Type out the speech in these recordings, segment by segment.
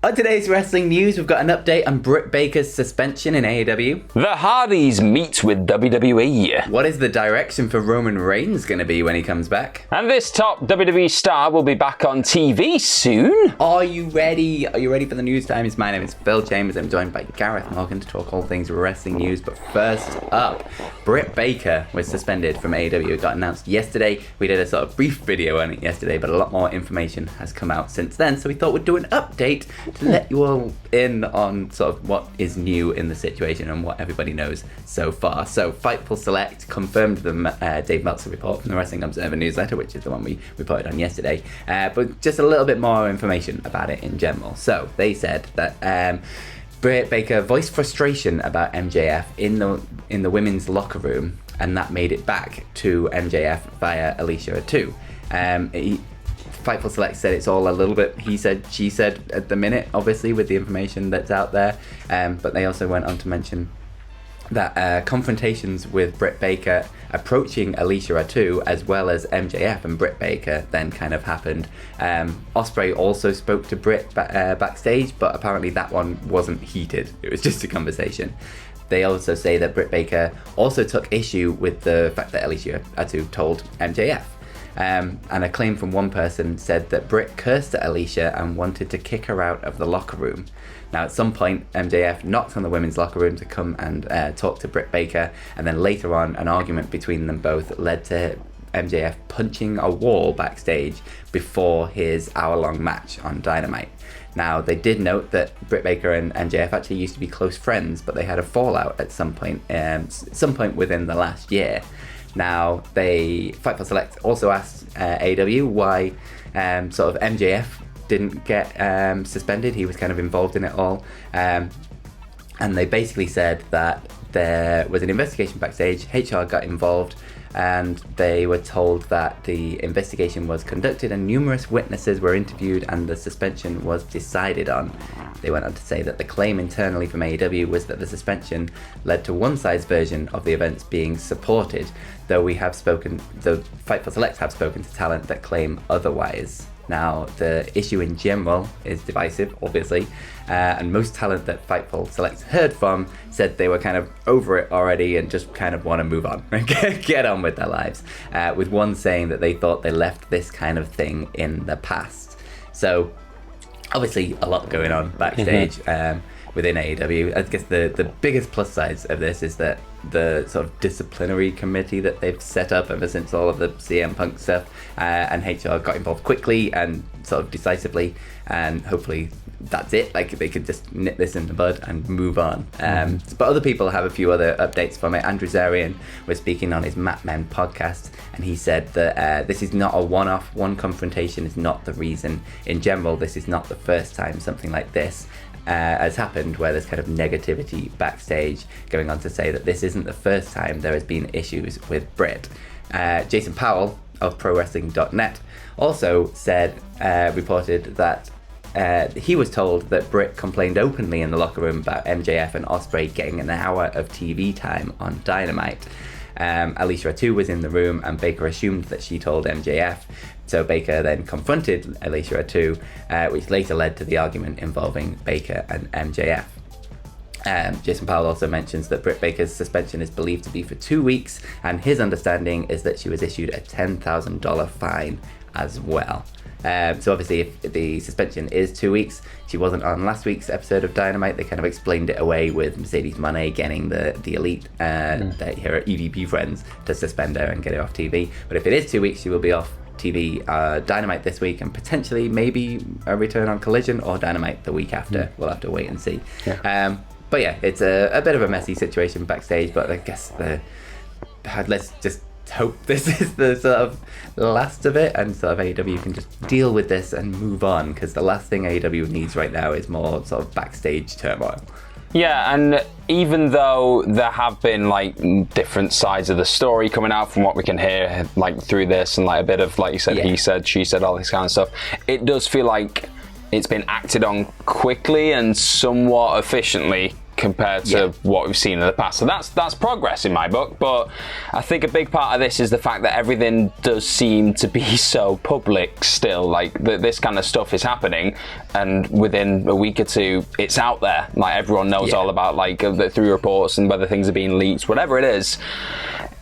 On today's wrestling news, we've got an update on Britt Baker's suspension in AEW. The Hardys meet with WWE. What is the direction for Roman Reigns going to be when he comes back? And this top WWE star will be back on TV soon. Are you ready? Are you ready for the news times? My name is Phil Chambers. I'm joined by Gareth Morgan to talk all things wrestling news. But first up, Britt Baker was suspended from AEW. It got announced yesterday. We did a sort of brief video on it yesterday, but a lot more information has come out since then. So we thought we'd do an update to let you all in on sort of what is new in the situation and what everybody knows so far. So Fightful Select confirmed the Dave Meltzer report from the Wrestling Observer newsletter, which is the one we reported on yesterday, but just a little bit more information about it in general. So they said that Britt Baker voiced frustration about MJF in the women's locker room, and that made it back to MJF via Alicia Atu. Fightful Select said it's all a little bit he said, she said at the minute, obviously, with the information that's out there. But they also went on to mention that confrontations with Britt Baker approaching Alicia Atu, as well as MJF and Britt Baker, then kind of happened. Ospreay also spoke to Britt backstage, but apparently that one wasn't heated. It was just a conversation. They also say that Britt Baker also took issue with the fact that Alicia Atu told MJF. And a claim from one person said that Britt cursed at Alicia and wanted to kick her out of the locker room. Now, at some point, MJF knocked on the women's locker room to come and talk to Britt Baker, and then later on, an argument between them both led to MJF punching a wall backstage before his hour-long match on Dynamite. Now, they did note that Britt Baker and MJF actually used to be close friends, but they had a fallout at some point within the last year. Now, Fightful Select also asked AEW why sort of MJF didn't get suspended. He was kind of involved in it all. And they basically said that there was an investigation backstage, HR got involved, and they were told that the investigation was conducted and numerous witnesses were interviewed and the suspension was decided on. They went on to say that the claim internally from AEW was that the suspension led to one side's version of the events being supported, though the Fightful Select have spoken to talent that claim otherwise. Now, the issue in general is divisive, obviously, and most talent that Fightful Select heard from said they were kind of over it already and just kind of want to move on and get on with their lives, with one saying that they thought they left this kind of thing in the past. So, obviously, a lot going on backstage within AEW. I guess the biggest plus sides of this is that the sort of disciplinary committee that they've set up ever since all of the CM Punk stuff and HR got involved quickly and sort of decisively, and hopefully that's it. Like, they could just nip this in the bud and move on. But other people have a few other updates from it. Andrew Zarian was speaking on his Mat Men podcast, and he said that this is not a one-off. One confrontation is not the reason. In general, this is not the first time something like this has happened, where there's kind of negativity backstage, going on to say that this isn't the first time there has been issues with Britt. Jason Powell of ProWrestling.net also reported that he was told that Britt complained openly in the locker room about MJF and Ospreay getting an hour of TV time on Dynamite. Alicia Atu was in the room, and Baker assumed that she told MJF. So Baker then confronted Alicia Atu, which later led to the argument involving Baker and MJF. Jason Powell also mentions that Britt Baker's suspension is believed to be for 2 weeks, and his understanding is that she was issued a $10,000 fine as well. So obviously, if the suspension is 2 weeks, she wasn't on last week's episode of Dynamite. They kind of explained it away with Mercedes Moné getting the Elite, her EVP friends, to suspend her and get her off TV. But if it is 2 weeks, she will be off TV Dynamite this week, and potentially maybe a return on Collision or Dynamite the week after. We'll have to wait and see. But yeah, it's a bit of a messy situation backstage, but I guess let's just hope this is the sort of last of it, and sort of AEW can just deal with this and move on, because the last thing AEW needs right now is more sort of backstage turmoil. Yeah, and even though there have been like different sides of the story coming out from what we can hear, like through this, and like a bit of, like you said, he said, she said, all this kind of stuff, it does feel like it's been acted on quickly and somewhat efficiently, compared to what we've seen in the past. So that's progress in my book. But I think a big part of this is the fact that everything does seem to be so public still. Like this kind of stuff is happening, and within a week or two, it's out there. Like everyone knows all about through reports and whether things are being leaked, whatever it is.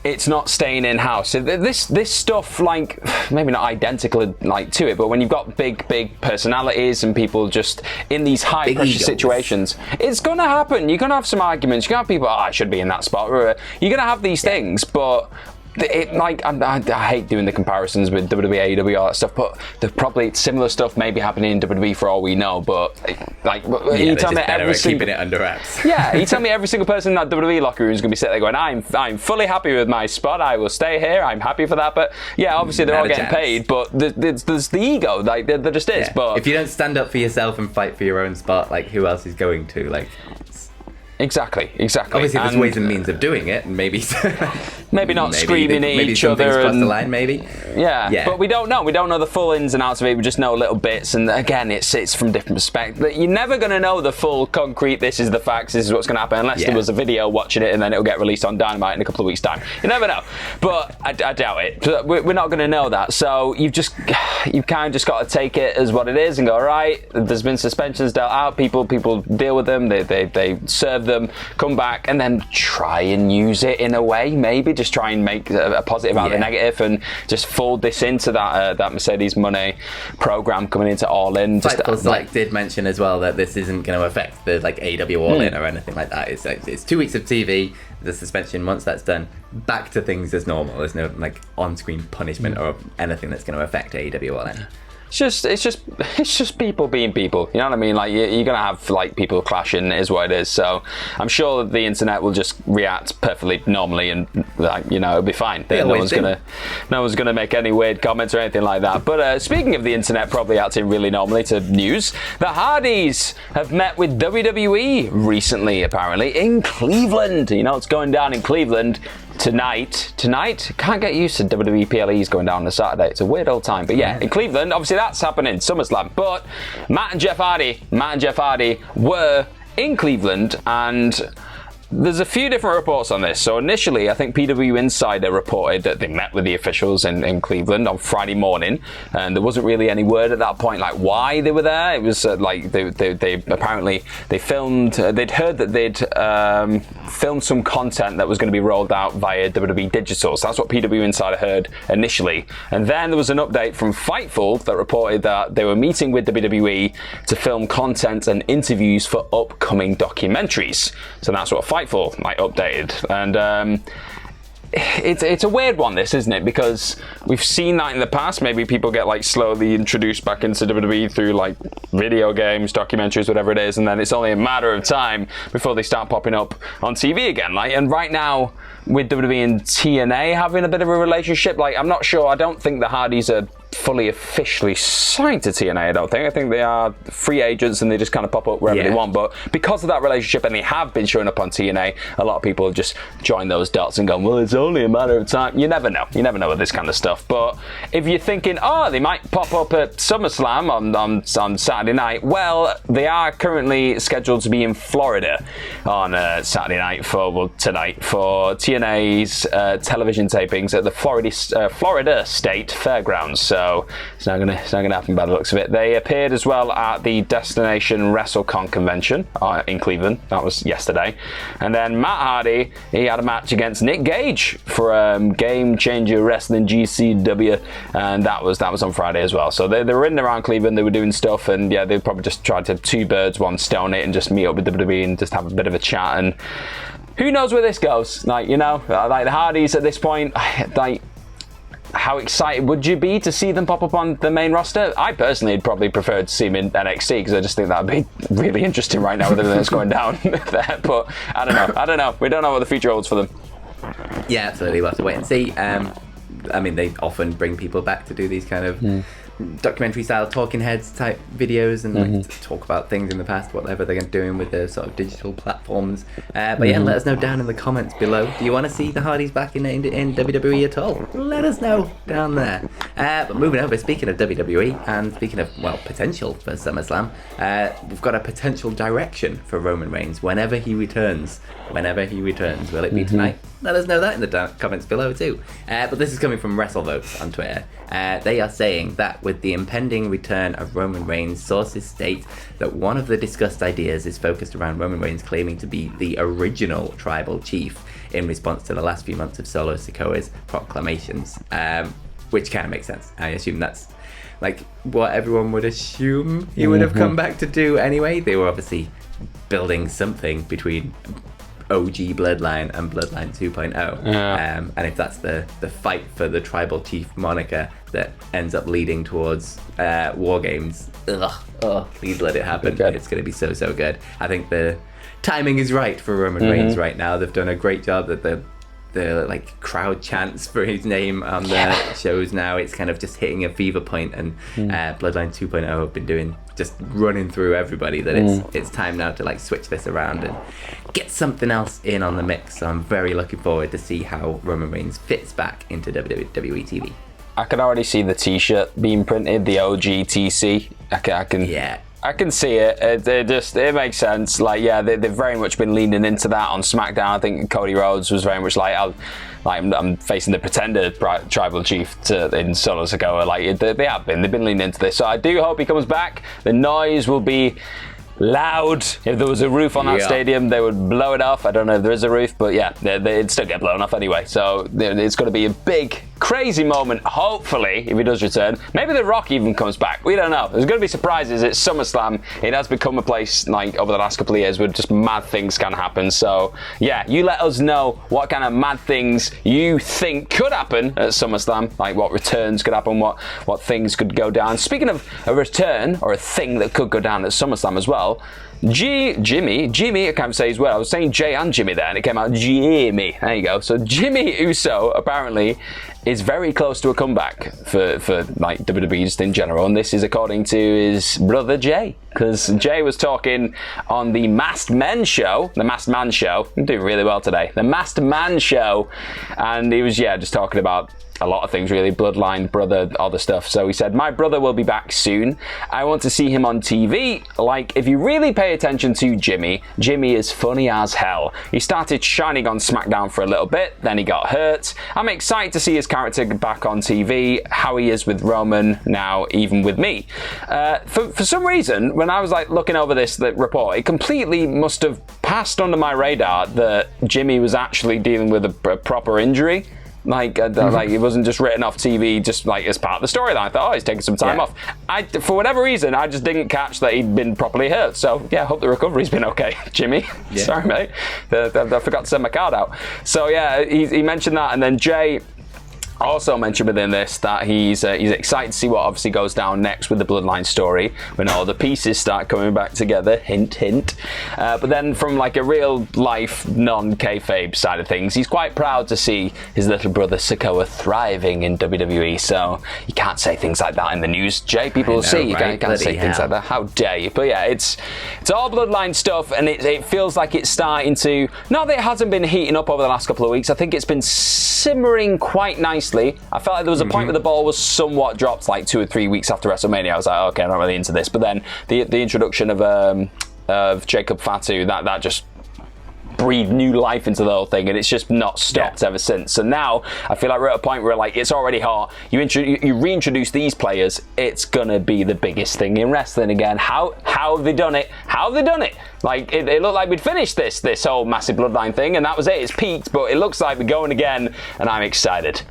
It's not staying in house. This stuff, like maybe not identical like to it, but when you've got big personalities and people just in these high pressure situations, it's gonna happen. You're gonna have some arguments. You're gonna have people, I should be in that spot. You're gonna have these things, but I hate doing the comparisons with WWE, AEW, all that stuff, but there's probably similar stuff maybe happening in WWE for all we know. But you tell me keeping it under wraps. You tell me every single person in that WWE locker room is going to be sitting there going, I'm fully happy with my spot. I will stay here. I'm happy for that. But obviously they're all getting paid. But there's the ego, there just is. But if you don't stand up for yourself and fight for your own spot, who else is going to? Exactly. Obviously, there's ways and means of doing it, and maybe not screaming at each other. Cross the line, maybe. Yeah, but we don't know. We don't know the full ins and outs of it. We just know little bits, and again, it's from different perspectives. You're never going to know the full concrete. This is the facts. This is what's going to happen, unless there was a video watching it, and then it'll get released on Dynamite in a couple of weeks' time. You never know. But I doubt it. We're not going to know that. So you've kind of just got to take it as what it is and go, all right, there's been suspensions dealt out. People deal with them. They serve them, come back, and then try and use it in a way. Maybe just try and make a positive out of the negative, and just fold this into that Mercedes money program coming into All In. Fightful Select did mention as well that this isn't going to affect the AEW All In or anything like that. It's 2 weeks of TV. The suspension, once that's done, back to things as normal. There's no on-screen punishment or anything that's going to affect AEW All In. It's just people being people. You know what I mean? You're gonna have people clashing. It is what it is. So I'm sure the internet will just react perfectly normally, and it'll be fine. No one's gonna make any weird comments or anything like that. But speaking of the internet probably acting really normally to news, the Hardys have met with WWE recently, apparently in Cleveland. You know what's going down in Cleveland tonight. Can't get used to WWE PLEs going down on a Saturday. It's a weird old time. But in Cleveland, obviously that's happening, SummerSlam. But Matt and Jeff Hardy were in Cleveland, and there's a few different reports on this. So initially, I think PW Insider reported that they met with the officials in Cleveland on Friday morning, and there wasn't really any word at that point why they were there. It was they apparently they filmed. They'd heard that they'd filmed some content that was going to be rolled out via WWE Digital. So that's what PW Insider heard initially, and then there was an update from Fightful that reported that they were meeting with WWE to film content and interviews for upcoming documentaries. So that's what Fightful updated, and it's a weird one, this, isn't it? Because we've seen that in the past. Maybe people get slowly introduced back into WWE through video games, documentaries, whatever it is, and then it's only a matter of time before they start popping up on TV again. And right now, with WWE and TNA having a bit of a relationship, I'm not sure. I don't think the Hardys are fully officially signed to TNA. I think they are free agents and they just kind of pop up wherever they want. But because of that relationship, and they have been showing up on TNA, a lot of people have just joined those dots and gone, well, it's only a matter of time. You never know with this kind of stuff. But if you're thinking, they might pop up at SummerSlam on Saturday night, well, they are currently scheduled to be in Florida on Saturday night tonight for TNA's television tapings at the Florida State Fairgrounds. So it's not gonna happen by the looks of it. They appeared as well at the Destination WrestleCon convention in Cleveland. That was yesterday. And then Matt Hardy, he had a match against Nick Gage for Game Changer Wrestling GCW, and that was on Friday as well. So they were in and around Cleveland. They were doing stuff, and they probably just tried to two birds, one stone it, and just meet up with WWE and just have a bit of a chat. And who knows where this goes? The Hardys at this point, how excited would you be to see them pop up on the main roster? I personally would probably prefer to see them in NXT, because I just think that would be really interesting right now with everything that's going down there. But I don't know. We don't know what the future holds for them. Yeah, absolutely. We'll have to wait and see. They often bring people back to do these kind of documentary style talking heads type videos and like talk about things in the past, whatever they're doing with the sort of digital platforms. But yeah, let us know down in the comments below. Do you want to see the Hardys back in WWE at all? Let us know down there. But moving over, speaking of WWE and speaking of, well, potential for SummerSlam, we've got a potential direction for Roman Reigns whenever he returns. Will it be tonight? Let us know that in the comments below too. But this is coming from WrestleVotes on Twitter. They are saying that with the impending return of Roman Reigns, sources state that one of the discussed ideas is focused around Roman Reigns claiming to be the original tribal chief in response to the last few months of Solo Sikoa's proclamations, which kind of makes sense. I assume that's like what everyone would assume he would have come back to do anyway. They were obviously building something between OG Bloodline and Bloodline 2.0. And if that's the fight for the tribal chief moniker that ends up leading towards War Games, please let it happen. It's going to be so good. I think the timing is right for Roman Reigns right now. They've done a great job that the like crowd chants for his name on the shows now. It's kind of just hitting a fever point, and Bloodline 2.0 have been doing just running through everybody that it's time now to like switch this around and get something else in on the mix. So I'm very looking forward to see how Roman Reigns fits back into WWE TV. I can already see the t-shirt being printed, the OGTC. I can see it. It makes sense. Like, yeah, they've very much been leaning into that on SmackDown. I think Cody Rhodes was very much like, I'm facing the pretender tribal chief in Solo Sikoa. Like, they've been leaning into this. So I do hope he comes back. The noise will be loud. If there was a roof on that stadium, they would blow it off. I don't know if there is a roof, but yeah, they'd still get blown off anyway. So it's going to be a big, crazy moment, hopefully, if he does return. Maybe The Rock even comes back. We don't know. There's going to be surprises. It's SummerSlam. It has become a place, like, over the last couple of years where just mad things can happen. So, yeah, you let us know what kind of mad things you think could happen at SummerSlam, like what returns could happen, what things could go down. Speaking of a return, or a thing that could go down at SummerSlam as well, Jimmy, I can't say his word. I was saying Jay and Jimmy there, and it came out Jimmy. There you go. So Jimmy Uso apparently is very close to a comeback for like WWE just in general, and this is according to his brother Jay, because Jay was talking on the Masked Man show. I'm doing really well today. The Masked Man show, and he was just talking about a lot of things really, bloodline, brother, other stuff. So he said, my brother will be back soon. I want to see him on TV. Like, if you really pay attention to Jimmy is funny as hell. He started shining on SmackDown for a little bit, then he got hurt. I'm excited to see his character back on TV, how he is with Roman now, even with me. For some reason, when I was like looking over this report, it completely must have passed under my radar that Jimmy was actually dealing with a proper injury. Like it wasn't just written off TV, just like as part of the storyline. I thought, he's taking some time off. For whatever reason, I just didn't catch that he'd been properly hurt. So yeah, I hope the recovery's been okay, Jimmy. Sorry, mate. I forgot to send my card out. So yeah, he mentioned that, and then Jay also mentioned within this that he's excited to see what obviously goes down next with the Bloodline story when all the pieces start coming back together. Hint, hint. But then from like a real life non-kayfabe side of things, he's quite proud to see his little brother Sikoa thriving in WWE. So you can't say things like that in the news, Jay. People will see. You can't say things like that. How dare you? But yeah, it's all Bloodline stuff, and it feels like it's starting to. Not that it hasn't been heating up over the last couple of weeks. I think it's been simmering quite nicely. I felt like there was a point where the ball was somewhat dropped, like 2 or 3 weeks after WrestleMania. I was like, okay, I'm not really into this. But then the introduction of Jacob Fatu, that just breathed new life into the whole thing, and it's just not stopped ever since. So now I feel like we're at a point where like it's already hot. You reintroduce these players, it's gonna be the biggest thing in wrestling again. How have they done it? Like it looked like we'd finished this whole massive Bloodline thing, and that was it. It's peaked, but it looks like we're going again, and I'm excited.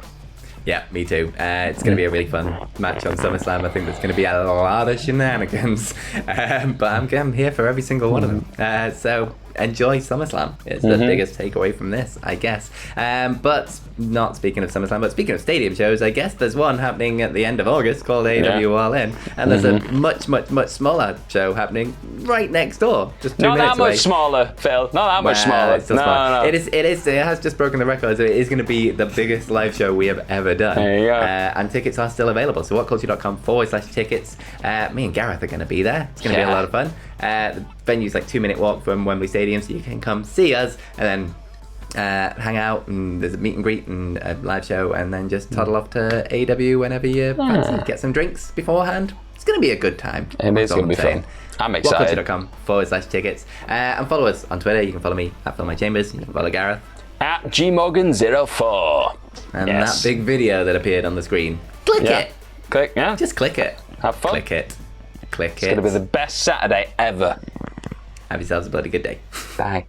Yeah, me too. It's going to be a really fun match on SummerSlam. I think there's going to be a lot of shenanigans, but I'm here for every single one of them. So enjoy SummerSlam. It's the biggest takeaway from this, I guess. But not speaking of SummerSlam, but speaking of stadium shows, I guess there's one happening at the end of August called AEW All In, and there's a much, much, much smaller show happening right next door, just 2 Not minutes that away. much smaller, Phil. Not that much smaller. It's still small. It is. It has just broken the record. So it is going to be the biggest live show we have ever done. There you go. And tickets are still available. So whatculture.com/tickets. Me and Gareth are going to be there. It's going to be a lot of fun. The venue's like 2-minute walk from Wembley Stadium, so you can come see us and then hang out, and there's a meet and greet and a live show, and then just toddle off to AEW whenever you fancy. Get some drinks beforehand. It's going to be a good time. It is going to be fun. I'm excited. whatculture.com/tickets. And follow us on Twitter. You can follow me at Phil My Chambers. You can follow Gareth At GMorgan04. and that big video that appeared on the screen. Click it. Click, yeah. Just click it. Have fun. Click it. Click It's going to be the best Saturday ever. Have yourselves a bloody good day. Bye.